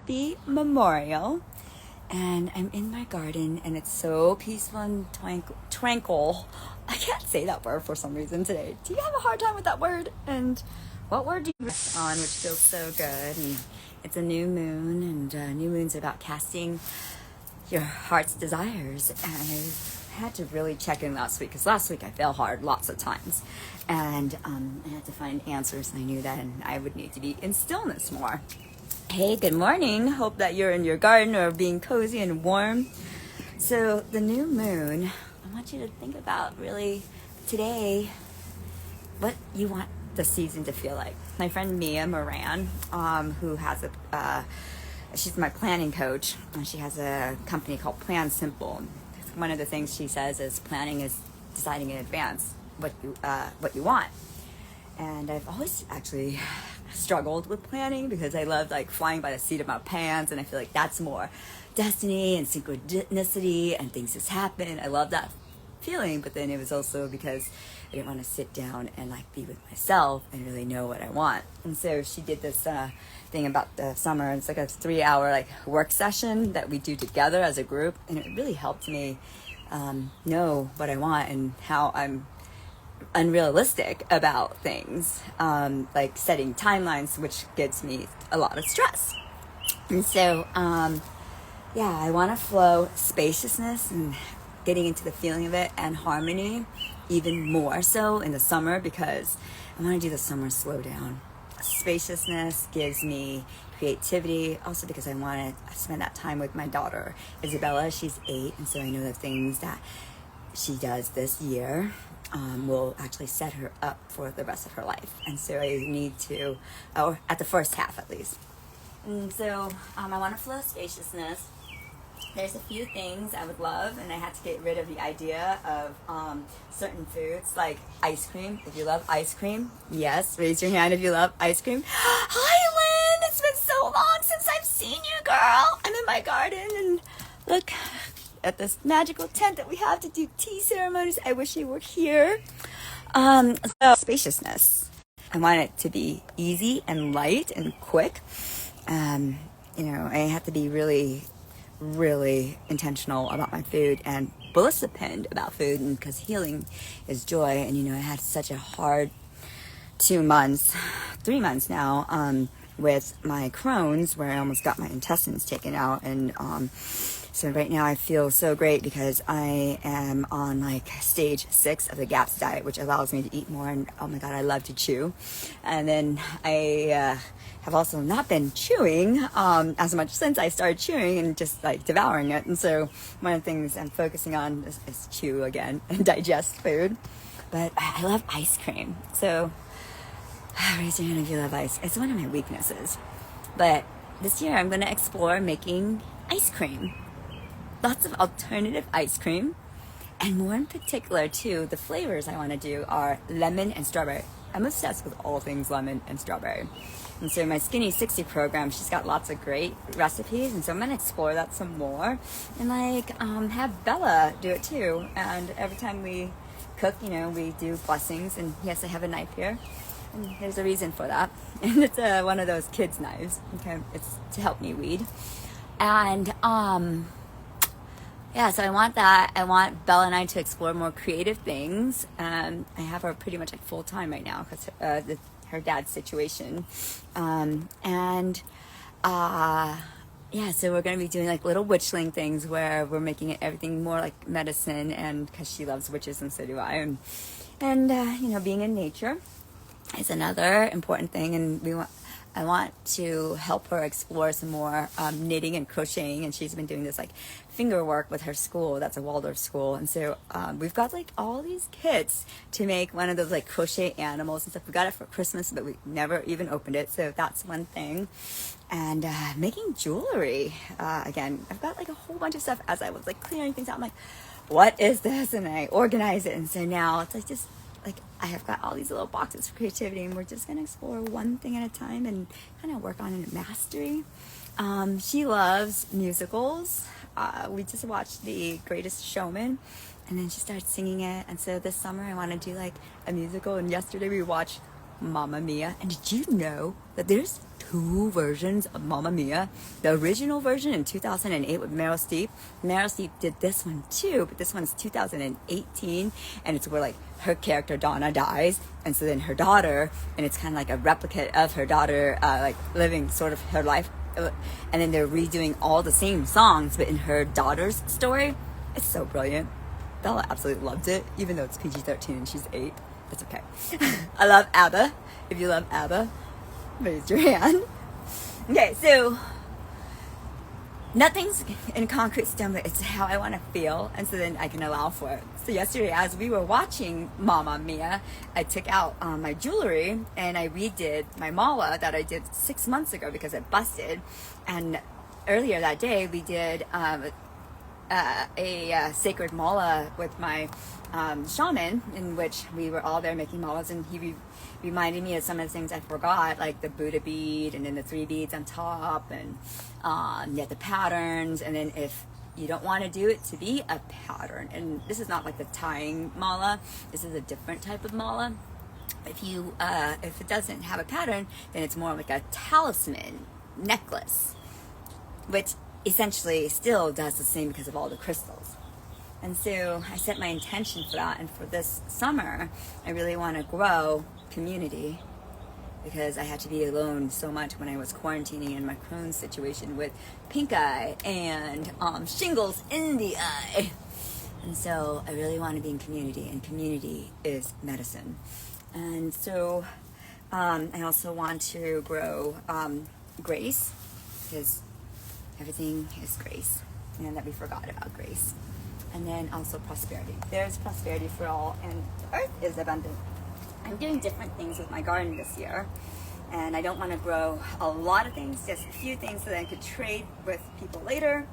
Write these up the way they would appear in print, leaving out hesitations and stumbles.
happy Memorial. And I'm in my garden and it's so peaceful and tranquil. I can't say that word for some reason today. Do you have a hard time with that word? And what word do you rest on, which feels so good? And it's a new moon, and new moon's about casting your heart's desires. And I had to really check in last week, because last week I fell hard lots of times. And I had to find answers. I knew that I would need to be in stillness more. Hey, good morning. Hope that you're in your garden or being cozy and warm. So the new moon, I want you to think about really today what you want the season to feel like. My friend Mia Moran, who has she's my planning coach, and she has a company called Plan Simple. One of the things she says is planning is deciding in advance what you want. And I've always actually struggled with planning because I love like flying by the seat of my pants, and I feel like that's more destiny and synchronicity and things just happen. I love that feeling, but then it was also because I didn't want to sit down and like be with myself and really know what I want. And so she did this thing about the summer. It's like a 3-hour like work session that we do together as a group, and it really helped me know what I want and how I'm unrealistic about things, like setting timelines, which gives me a lot of stress. And so I want to flow spaciousness and getting into the feeling of it, and harmony even more so in the summer, because I want to do the summer slowdown. Spaciousness gives me creativity, also because I want to spend that time with my daughter Isabella. She's 8, and so I know the things that she does this year will actually set her up for the rest of her life. And so I need to, or at the first half at least. And so I want to flow spaciousness. There's a few things I would love, and I had to get rid of the idea of certain foods like ice cream. If you love ice cream, yes, raise your hand if you love ice cream. Hi, Lynn! It's been so long since I've seen you, girl. I'm in my garden, and look at this magical tent that we have to do tea ceremonies. I wish you were here. So spaciousness. I want it to be easy and light and quick. I have to be really intentional about my food and disciplined about food, and because healing is joy. And I had such a hard 3 months now with my Crohn's, where I almost got my intestines taken out. And so right now I feel so great because I am on like stage 6 of the GAPS diet, which allows me to eat more. And oh my God, I love to chew. And then I have also not been chewing as much since I started chewing and just like devouring it. And so one of the things I'm focusing on is chew again and digest food. But I love ice cream. So raise your hand if you love ice. It's one of my weaknesses. But this year I'm going to explore making ice cream. Lots of alternative ice cream. And more in particular, too, the flavors I want to do are lemon and strawberry. I'm obsessed with all things lemon and strawberry. And so my Skinny 60 program, she's got lots of great recipes. And so I'm going to explore that some more. And have Bella do it, too. And every time we cook, we do blessings. And yes, I have a knife here. And there's a reason for that. And it's one of those kids' knives. Okay, it's to help me weed. And so I want that. I want Bella and I to explore more creative things. I have her pretty much like full time right now because her dad's situation. So we're going to be doing like little witchling things where we're making everything more like medicine, and because she loves witches and so do I. And being in nature is another important thing, and I want to help her explore some more knitting and crocheting, and she's been doing this like finger work with her school. That's a Waldorf school. And so we've got like all these kits to make one of those like crochet animals and stuff. We got it for Christmas, but we never even opened it. So that's one thing. And making jewelry. Again, I've got like a whole bunch of stuff. As I was like clearing things out, I'm like, what is this? And I organize it. And so now it's like just like I have got all these little boxes for creativity, and we're just going to explore one thing at a time and kind of work on mastery. She loves musicals. We just watched The Greatest Showman, and then she started singing it. And so this summer I want to do like a musical, and yesterday we watched Mamma Mia. And did you know that there's two versions of Mamma Mia. The original version in 2008 with Meryl Streep. Meryl Streep did this one too, but this one's 2018, and it's where like her character Donna dies, and so then her daughter, and it's kind of like a replicate of her daughter, like living sort of her life, and then they're redoing all the same songs, but in her daughter's story. It's so brilliant. Bella absolutely loved it, even though it's PG-13 and she's 8. That's okay. I love ABBA. If you love ABBA, raise your hand. Okay, so nothing's in concrete stone, but it's how I want to feel, and so then I can allow for it. So yesterday, as we were watching Mamma Mia, I took out my jewelry and I redid my mala that I did 6 months ago because it busted. And earlier that day, we did a sacred mala with my shaman, in which we were all there making malas, and he reminded me of some of the things I forgot, like the Buddha bead and then the 3 beads on top, and yeah, the patterns. And then if you don't want to do it to be a pattern, and this is not like the tying mala, this is a different type of mala. If it doesn't have a pattern, then it's more like a talisman necklace, which essentially still does the same because of all the crystals. And so I set my intention for that, and for this summer I really want to grow community, because I had to be alone so much when I was quarantining in my Crohn's situation with pink eye and shingles in the eye. And so I really want to be in community, and community is medicine. And so I also want to grow grace, because everything is grace, and that we forgot about grace. And then also prosperity. There's prosperity for all, and the earth is abundant. I'm doing different things with my garden this year, and I don't want to grow a lot of things, just a few things so that I could trade with people later.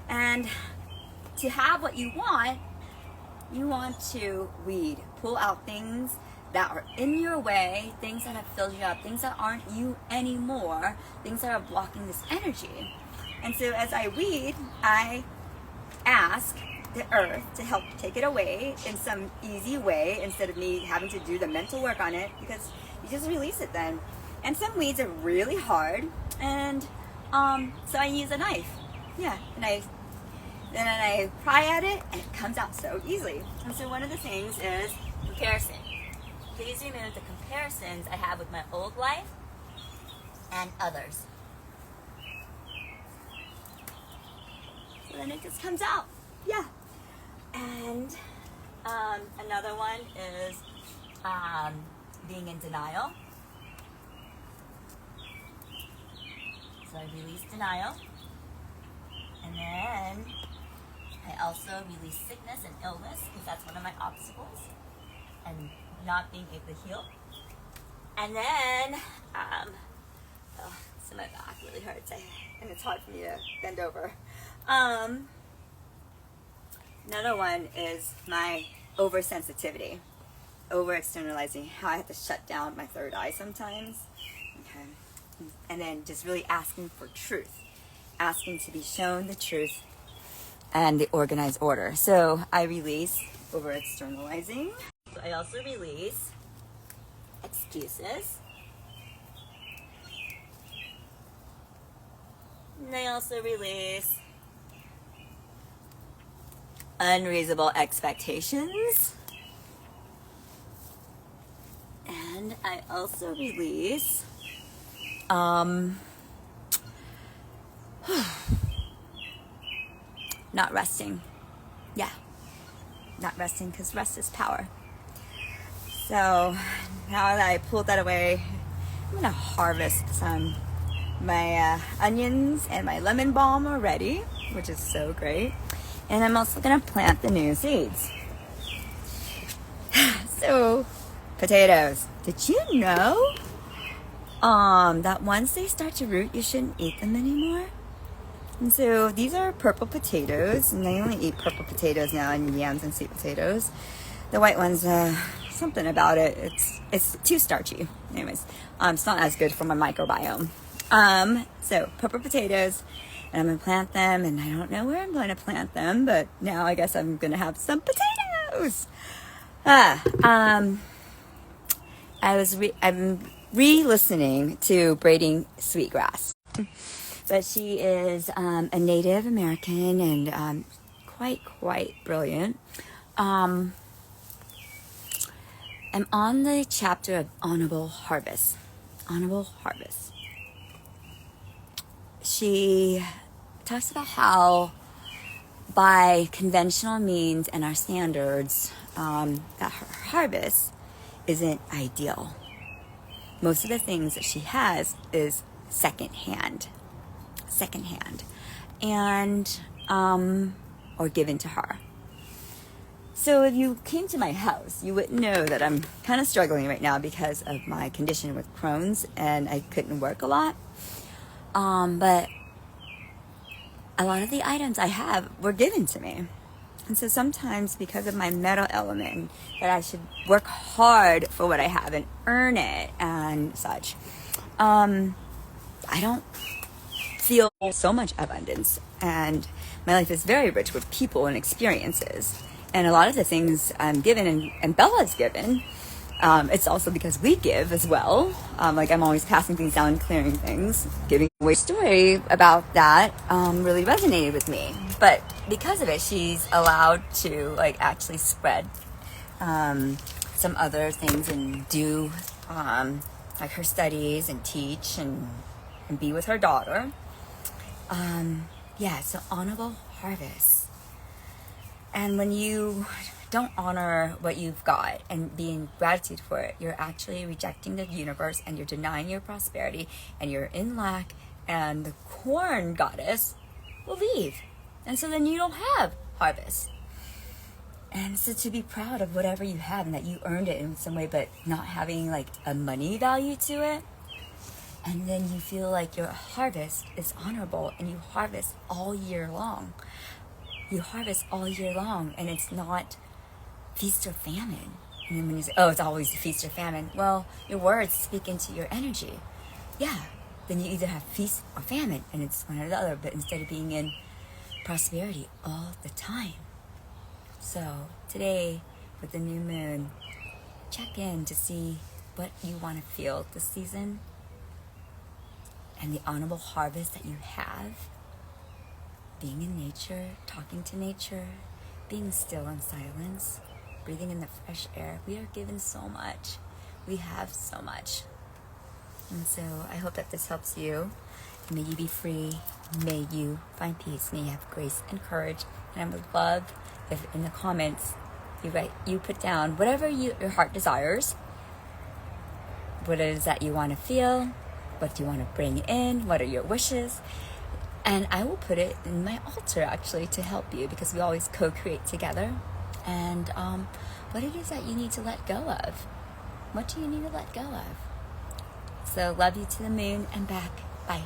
And to have what you want to weed, pull out things that are in your way, things that have filled you up, things that aren't you anymore, things that are blocking this energy. And so as I weed, I ask the earth to help take it away in some easy way, instead of me having to do the mental work on it, because you just release it then. And some weeds are really hard, and so I use a knife. Yeah, and I pry at it, and it comes out so easily. And so one of the things is comparison. Please remove the comparisons I have with my old life and others. So then it just comes out. Yeah. And another one is being in denial. So I release denial. And then I also release sickness and illness, because that's one of my obstacles, and not being able to heal. And then so my back really hurts, and it's hard for me to bend over. Another one is my oversensitivity, over-externalizing, how I have to shut down my third eye sometimes. Okay. And then just really asking for truth, asking to be shown the truth and the organized order. So I release over-externalizing. I also release excuses. And I also release unreasonable expectations. And I also release not resting. Yeah, not resting, because rest is power. So now that I pulled that away, I'm gonna harvest some. My onions and my lemon balm are ready, which is so great. And I'm also gonna plant the new seeds. So, potatoes. Did you know that once they start to root, you shouldn't eat them anymore? And so these are purple potatoes, and I only eat purple potatoes now, and yams and sweet potatoes. The white ones, something about it, it's too starchy. Anyways, it's not as good for my microbiome. So purple potatoes, and I'm gonna plant them, and I don't know where I'm going to plant them, but now I guess I'm gonna have some potatoes. I'm re-listening to braiding sweetgrass. But she is a Native American and quite brilliant. I'm on the chapter of honorable harvest. Honorable harvest. She talks about how by conventional means and our standards, that her harvest isn't ideal. Most of the things that she has is secondhand, and or given to her. So if you came to my house, you would know that I'm kind of struggling right now because of my condition with Crohn's, and I couldn't work a lot. But a lot of the items I have were given to me. And so sometimes because of my metal element, that I should work hard for what I have and earn it and such, I don't feel so much abundance. And my life is very rich with people and experiences. And a lot of the things I'm given and Bella's given, it's also because we give as well. Like I'm always passing things down and clearing things. Giving away story about that really resonated with me. But because of it, she's allowed to like actually spread some other things and do like her studies and teach and be with her daughter. So honorable harvest. And when you don't honor what you've got and be in gratitude for it, you're actually rejecting the universe and you're denying your prosperity and you're in lack, and the corn goddess will leave. And so then you don't have harvest. And so to be proud of whatever you have and that you earned it in some way, but not having like a money value to it. And then you feel like your harvest is honorable and you harvest all year long. You harvest all year long, and it's not feast or famine. And then when you say, oh, it's always feast or famine, well, your words speak into your energy. Yeah, then you either have feast or famine, and it's one or the other, but instead of being in prosperity all the time. So today, with the new moon, check in to see what you want to feel this season and the honorable harvest that you have. Being in nature, talking to nature, being still in silence, breathing in the fresh air. We are given so much. We have so much. And so I hope that this helps you. May you be free. May you find peace. May you have grace and courage. And I would love if in the comments you put down whatever your heart desires. What it is that you want to feel. What do you want to bring in? What are your wishes? And I will put it in my altar, actually, to help you, because we always co-create together. And what it is that you need to let go of. What do you need to let go of? So love you to the moon and back. Bye.